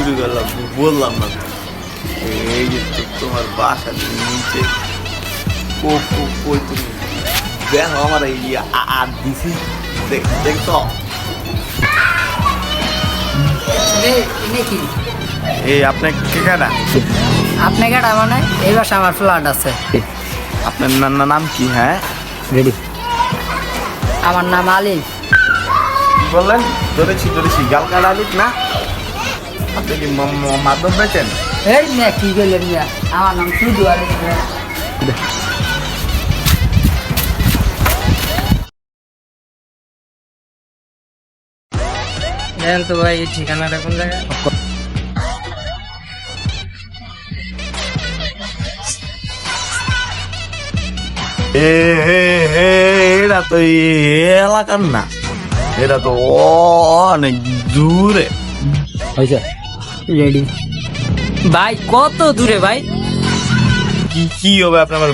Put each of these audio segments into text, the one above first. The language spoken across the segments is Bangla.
শুরু করলাম, বললাম না এই যে তোমার বাসা নিচে কই তুমি দেখো আমার এই আর দিছি দেখছো কি এই আপনার কে কাটা আপনি কেটা মানে এই বাসা আমার ফ্ল্যাট আছে। আপনার নাম কি? হ্যাঁ রেডি। আমার নাম আলিফ। কি বললেন? ধরেছি গাল কাটা আলিফ না? আপনি কি মাদক বেচেন? এই না কি গেলেন মিয়া, আমার নাম শুধু আলিফ। দেন তো ভাই এই ঠিকানাটা কোন জায়গায়? এটা তো এলাকার না, এটা তো অনেক দূরে। হয়েছে রেডি। ভাই কত দূরে ভাই? কি হবে আপনার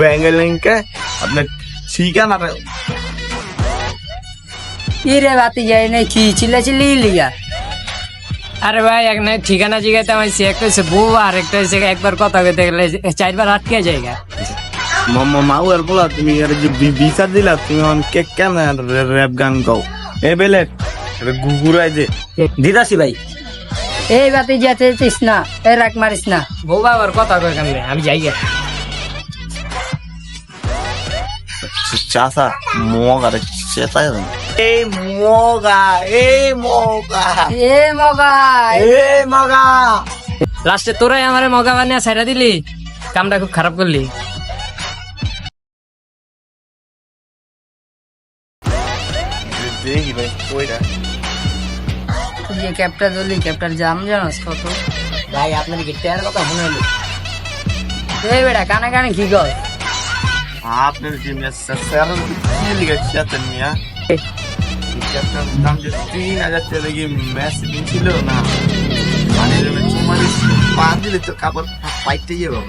ব্যাঙ্গালিংকে আপনার ঠিকানাটা? কি রে বাতি যাই না কি চিল্লি লিগা? আরে ভাই এক নাই ঠিকানা জিগাইতে আমার একটা হচ্ছে বউ আর একটা হচ্ছে একবার কথা কইতে গেলে 4বার আটকে যায়গা। মাউ আর বলা তুমি আর যে বিচার দিলা তুমি কেন র্যাপ গান গাও? এ বেলে গুগুরাই যে দিদাসি ভাই এই বাতি যেতে চিস না, এই রাখ মারিস না। বউ আবার কথা কই কেন? আমি যাইগা। চাষা মগারে চেতায় এই মগা লাস্টে তোরাই আমার মগা বানিয়ে ছাইরা দিলি, কামটা খুব খারাপ করলি। দেখি ভাই কইরা তুই যে ক্যাপটা ধরলি, ক্যাপটার জাম জানাস কত? ভাই আপনার কি টেয়ার কথা মনে হলো? এই বেটা কানে কানে কি কর? আপনার যে স্যার কি লিখেছেন মিয়া? ক্যাপ্টেন দাম যে 3000 টাকা দিয়ে ম্যাচ ছিল না, মানে চুমারি পান দিলে তো কাপড় পাইতে যাবে।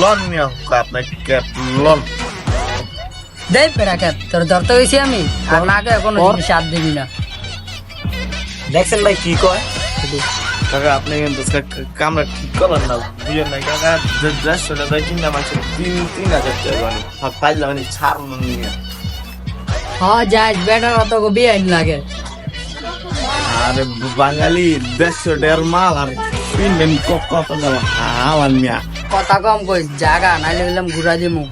লন মিয়া আপনার ক্যাপ লন দেখ বেটা ক্যাপ, তোর ধরতে গেছি আমি আর না কে কোনো জিনিস হাত দিবি না। দেখছেন ভাই কি কয়? কাকা আপনি কিন্তু কামরা ঠিক করেন না, বুঝেন না কাকা? 150 টাকা কিনা মাছ 3000 টাকা মানে পাইলাম মানে ছাড় নিয়ে। হ্যাঁ যাই বেটার অত বিয়ে আইন লাগে। আরে বাঙালি 150 টাকার মাল আর কিনবেন কত দাম? আমার মিয়া কথা কম কই, জাগা নাইলে বললাম ঘুরা দিমু।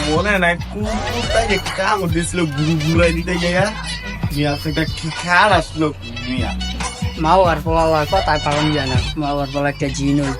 মনে নাই কুকুরটা যে কামড় দিয়েছিল ঘুরাই দিতে গিয়া মিয়া, সেটা কি খার আসলো মিয়া। মাও আর পোলা কথা পালন যায় না, মাও আর পোলা একটা জিন হই।